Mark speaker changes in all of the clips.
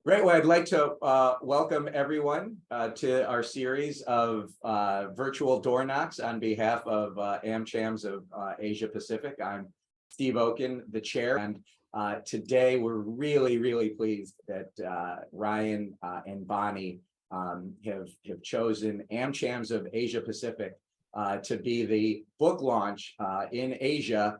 Speaker 1: Great. Well, I'd like to welcome everyone to our series of virtual door knocks on behalf of AmChams of Asia Pacific. I'm Steve Okun, the chair, and today we're really pleased that Ryan and Bonnie have chosen AmChams of Asia Pacific to be the book launch in Asia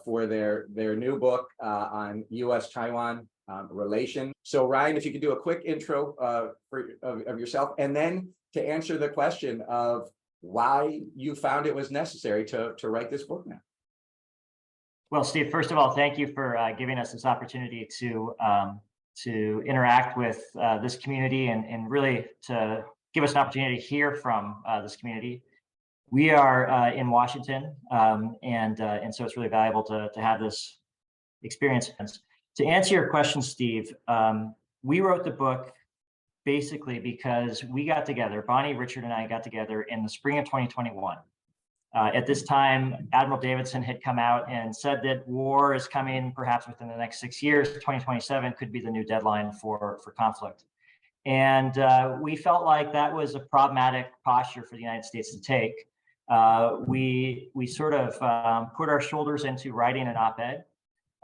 Speaker 1: for their new book on US-Taiwan Relations. So Ryan, if you could do a quick intro of yourself, and then to answer the question of why you found it was necessary to write this book now.
Speaker 2: Well, Steve, first of all, thank you for giving us this opportunity to interact with this community and really to give us an opportunity to hear from this community. We are in Washington, and so it's really valuable to have this experience. To answer your question, Steve, we wrote the book basically because we got together, Bonnie, Richard, and I got together in the spring of 2021. At this time, Admiral Davidson had come out and said that war is coming perhaps within the next 6 years. 2027 could be the new deadline for conflict. And we felt like that was a problematic posture for the United States to take. We sort of put our shoulders into writing an op-ed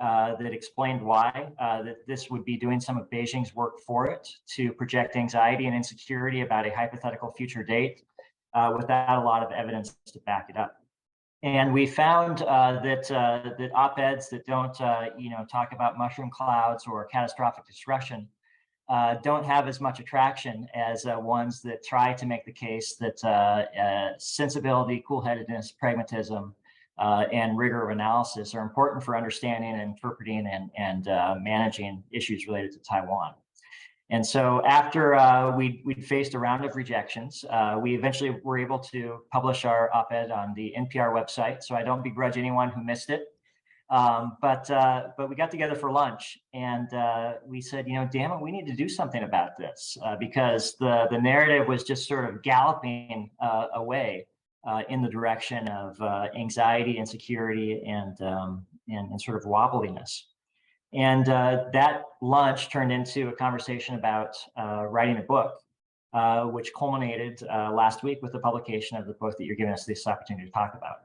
Speaker 2: that explained why that this would be doing some of Beijing's work for it to project anxiety and insecurity about a hypothetical future date without a lot of evidence to back it up. And we found that op-eds that don't talk about mushroom clouds or catastrophic destruction don't have as much attraction as ones that try to make the case that sensibility, cool-headedness, pragmatism, and rigor of analysis are important for understanding and interpreting and managing issues related to Taiwan. And so after we'd faced a round of rejections, we eventually were able to publish our op-ed on the NPR website. So I don't begrudge anyone who missed it. But we got together for lunch and we said, damn it, we need to do something about this because the narrative was just sort of galloping away in the direction of anxiety, insecurity, and sort of wobbliness. And that lunch turned into a conversation about writing a book, which culminated last week with the publication of the book that you're giving us this opportunity to talk about.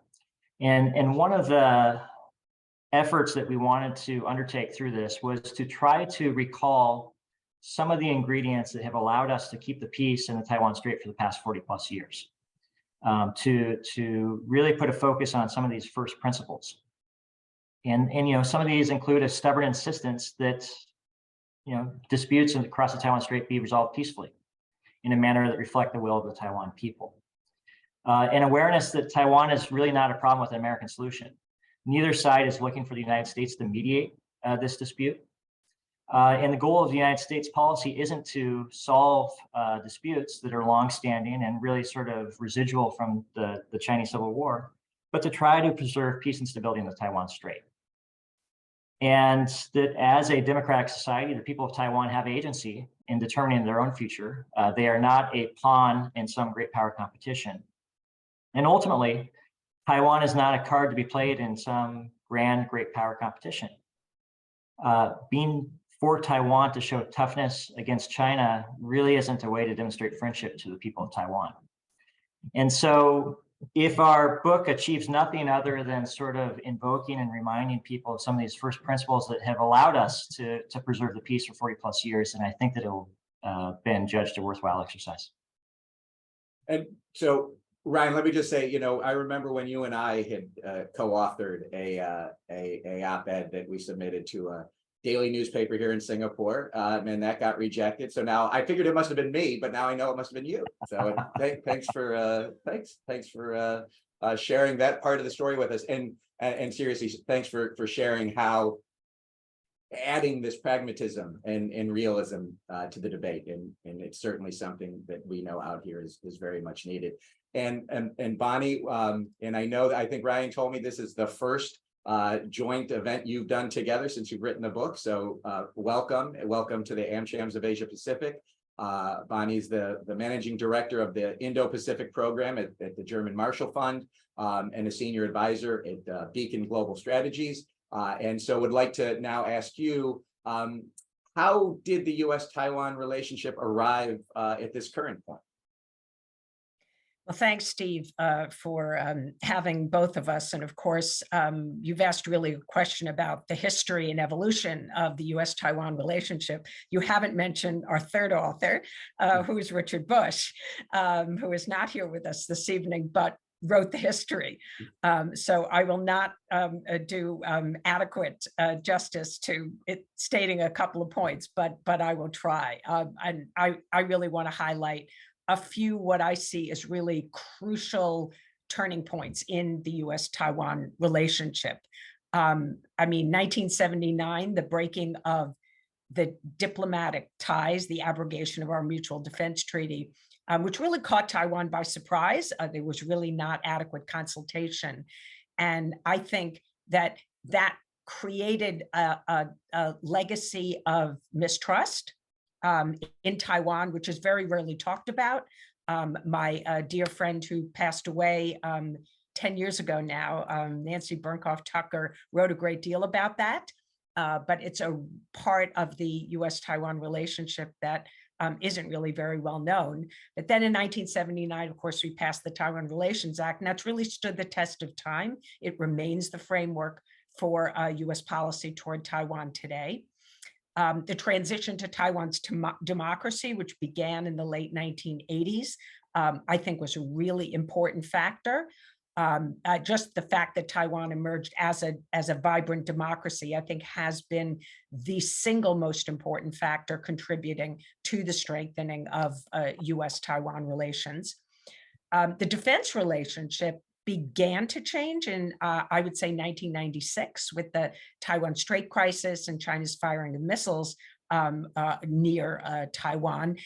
Speaker 2: And one of the efforts that we wanted to undertake through this was to try to recall some of the ingredients that have allowed us to keep the peace in the Taiwan Strait for the past 40 plus years. To really put a focus on some of these first principles. And some of these include a stubborn insistence that disputes across the Taiwan Strait be resolved peacefully in a manner that reflect the will of the Taiwan people. An awareness that Taiwan is really not a problem with an American solution. Neither side is looking for the United States to mediate this dispute. And the goal of the United States policy isn't to solve disputes that are longstanding and really sort of residual from the Chinese Civil War, but to try to preserve peace and stability in the Taiwan Strait. And that as a democratic society, the people of Taiwan have agency in determining their own future. They are not a pawn in some great power competition. And ultimately, Taiwan is not a card to be played in some grand great power competition. Being for Taiwan to show toughness against China really isn't a way to demonstrate friendship to the people of Taiwan. And so if our book achieves nothing other than sort of invoking and reminding people of some of these first principles that have allowed us to preserve the peace for 40 plus years, then I think that it will been judged a worthwhile exercise.
Speaker 1: And so, Ryan, let me just say, I remember when you and I had co-authored a op-ed that we submitted to a daily newspaper here in Singapore, and that got rejected. So now I figured it must have been me, but now I know it must have been you. So thanks for sharing that part of the story with us, and seriously, thanks for sharing how adding this pragmatism and realism to the debate, and it's certainly something that we know out here is very much needed. And Bonnie, and I think Ryan told me this is the first joint event you've done together since you've written the book. So welcome to the AmChams of Asia Pacific. Bonnie's the managing director of the Indo-Pacific program at the German Marshall Fund, and a senior advisor at Beacon Global Strategies. And so would like to now ask you, how did the US-Taiwan relationship arrive at this current point?
Speaker 3: Well, thanks, Steve, for having both of us. And of course, you've asked really a question about the history and evolution of the US-Taiwan relationship. You haven't mentioned our third author, who is Richard Bush, who is not here with us this evening, but wrote the history. So I will not do adequate justice to it, stating a couple of points, but I will try. And I really want to highlight a few what I see as really crucial turning points in the US-Taiwan relationship. I mean, 1979, the breaking of the diplomatic ties, the abrogation of our mutual defense treaty, which really caught Taiwan by surprise. There was really not adequate consultation. And I think that created a legacy of mistrust in Taiwan, which is very rarely talked about. My dear friend who passed away 10 years ago now, Nancy Burnkoff Tucker, wrote a great deal about that. But it's a part of the US-Taiwan relationship that isn't really very well known. But then in 1979, of course, we passed the Taiwan Relations Act, and that's really stood the test of time. It remains the framework for US policy toward Taiwan today. The transition to Taiwan's democracy, which began in the late 1980s, I think was a really important factor. Just the fact that Taiwan emerged as a vibrant democracy, I think, has been the single most important factor contributing to the strengthening of US-Taiwan relations. The defense relationship began to change in, I would say, 1996 with the Taiwan Strait crisis and China's firing of missiles near Taiwan.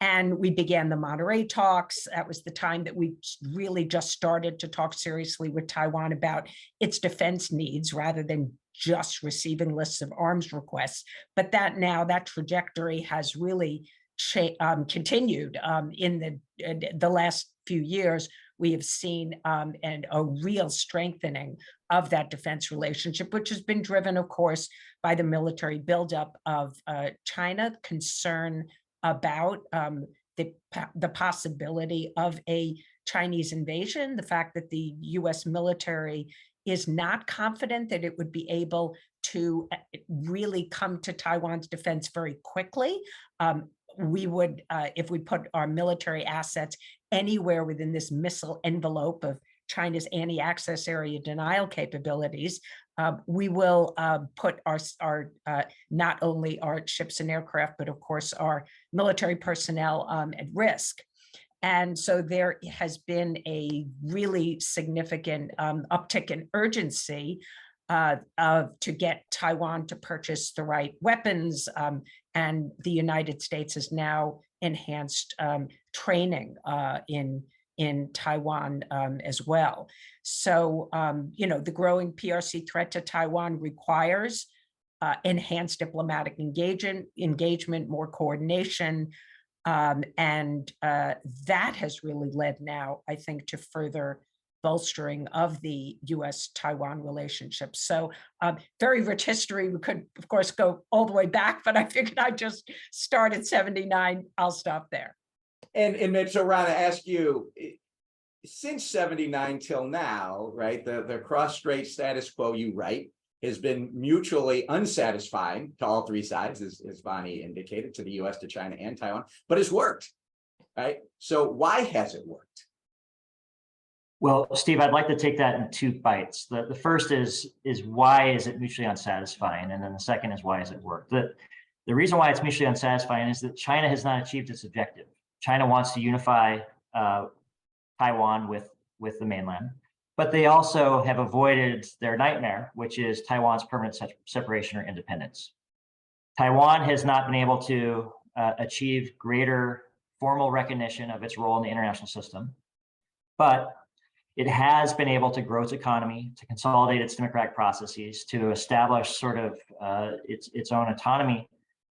Speaker 3: And we began the Monterey talks. That was the time that we really just started to talk seriously with Taiwan about its defense needs rather than just receiving lists of arms requests. But that trajectory has really continued in the last few years. We have seen a real strengthening of that defense relationship, which has been driven, of course, by the military buildup of China, concern about the possibility of a Chinese invasion, the fact that the US military is not confident that it would be able to really come to Taiwan's defense very quickly. We would, if we put our military assets anywhere within this missile envelope of China's anti-access area denial capabilities, we will put our not only our ships and aircraft, but of course our military personnel at risk. And so there has been a really significant uptick in urgency to get Taiwan to purchase the right weapons, and the United States has now enhanced training in Taiwan as well. So, the growing PRC threat to Taiwan requires enhanced diplomatic engagement, more coordination, and that has really led now, I think, to further bolstering of the US-Taiwan relationship. So very rich history. We could, of course, go all the way back, but I figured I'd just start at 79. I'll stop there.
Speaker 1: And so, Ron, I ask you, since 79 till now, right, the cross-strait status quo, you write, has been mutually unsatisfying to all three sides, as Bonnie indicated, to the US, to China, and Taiwan, but it's worked, right? So why has it worked?
Speaker 2: Well, Steve, I'd like to take that in two bites. The first is why is it mutually unsatisfying? And then the second is why has it worked? The reason why it's mutually unsatisfying is that China has not achieved its objective. China wants to unify Taiwan with the mainland, but they also have avoided their nightmare, which is Taiwan's permanent separation or independence. Taiwan has not been able to achieve greater formal recognition of its role in the international system, but it has been able to grow its economy, to consolidate its democratic processes, to establish sort of its own autonomy,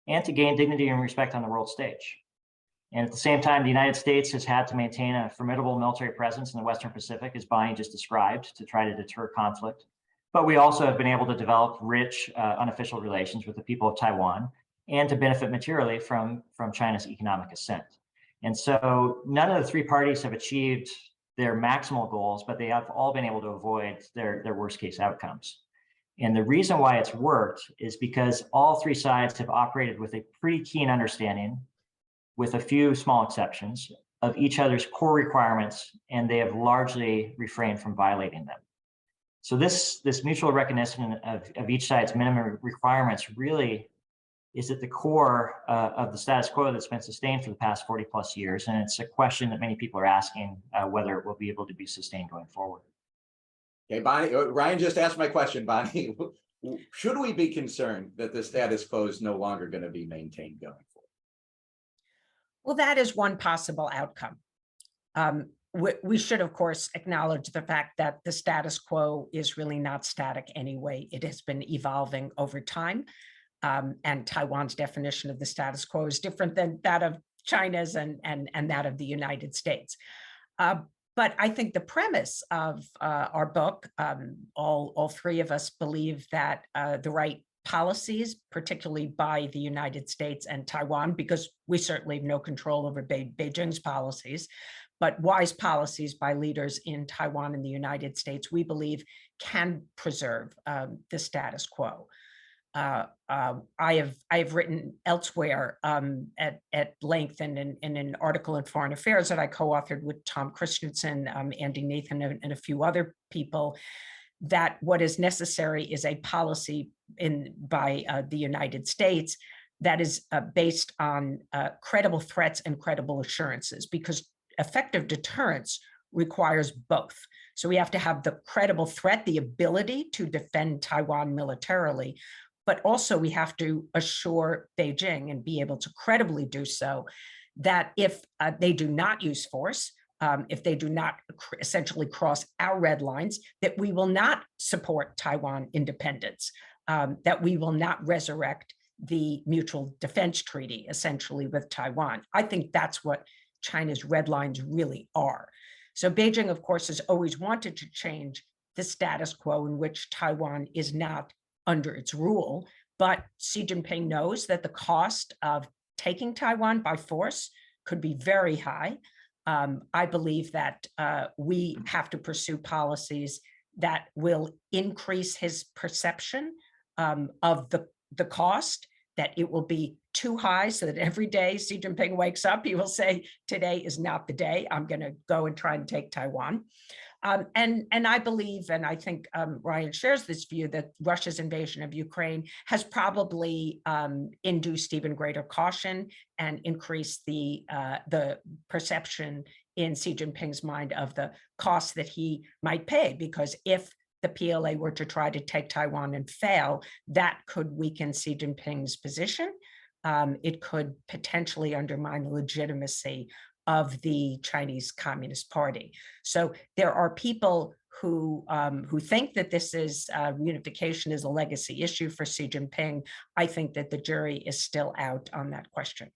Speaker 2: and to gain dignity and respect on the world stage. And at the same time, the United States has had to maintain a formidable military presence in the Western Pacific, as Bonnie just described, to try to deter conflict. But we also have been able to develop rich unofficial relations with the people of Taiwan and to benefit materially from China's economic ascent. And so none of the three parties have achieved their maximal goals, but they have all been able to avoid their worst case outcomes. And the reason why it's worked is because all three sides have operated with a pretty keen understanding, with a few small exceptions, of each other's core requirements, and they have largely refrained from violating them. So this mutual recognition of each side's minimum requirements really is at the core of the status quo that's been sustained for the past 40 plus years. And it's a question that many people are asking whether it will be able to be sustained going forward.
Speaker 1: Okay, Bonnie, Ryan just asked my question, Bonnie. Should we be concerned that the status quo is no longer going to be maintained going forward?
Speaker 3: Well, that is one possible outcome. We should, of course, acknowledge the fact that the status quo is really not static anyway. It has been evolving over time. And Taiwan's definition of the status quo is different than that of China's and that of the United States. But I think the premise of our book, all three of us believe that the right policies, particularly by the United States and Taiwan, because we certainly have no control over Beijing's policies, but wise policies by leaders in Taiwan and the United States, we believe can preserve the status quo. I have written elsewhere at length and in an article in Foreign Affairs that I co-authored with Tom Christensen, Andy Nathan, and a few other people, that what is necessary is a policy by the United States that is based on credible threats and credible assurances, because effective deterrence requires both. So we have to have the credible threat, the ability to defend Taiwan militarily, but also we have to assure Beijing, and be able to credibly do so, that if they do not use force, if they do not essentially cross our red lines, that we will not support Taiwan independence, that we will not resurrect the mutual defense treaty, essentially, with Taiwan. I think that's what China's red lines really are. So Beijing, of course, has always wanted to change the status quo in which Taiwan is not under its rule, but Xi Jinping knows that the cost of taking Taiwan by force could be very high. I believe that we have to pursue policies that will increase his perception of the cost, that it will be too high, so that every day Xi Jinping wakes up, he will say, today is not the day, I'm going to go and try and take Taiwan. And I believe, and I think Ryan shares this view, that Russia's invasion of Ukraine has probably induced even greater caution and increased the perception in Xi Jinping's mind of the cost that he might pay, because if the PLA were to try to take Taiwan and fail, that could weaken Xi Jinping's position. It could potentially undermine the legitimacy of the Chinese Communist Party. So there are people who think that this is unification is a legacy issue for Xi Jinping. I think that the jury is still out on that question.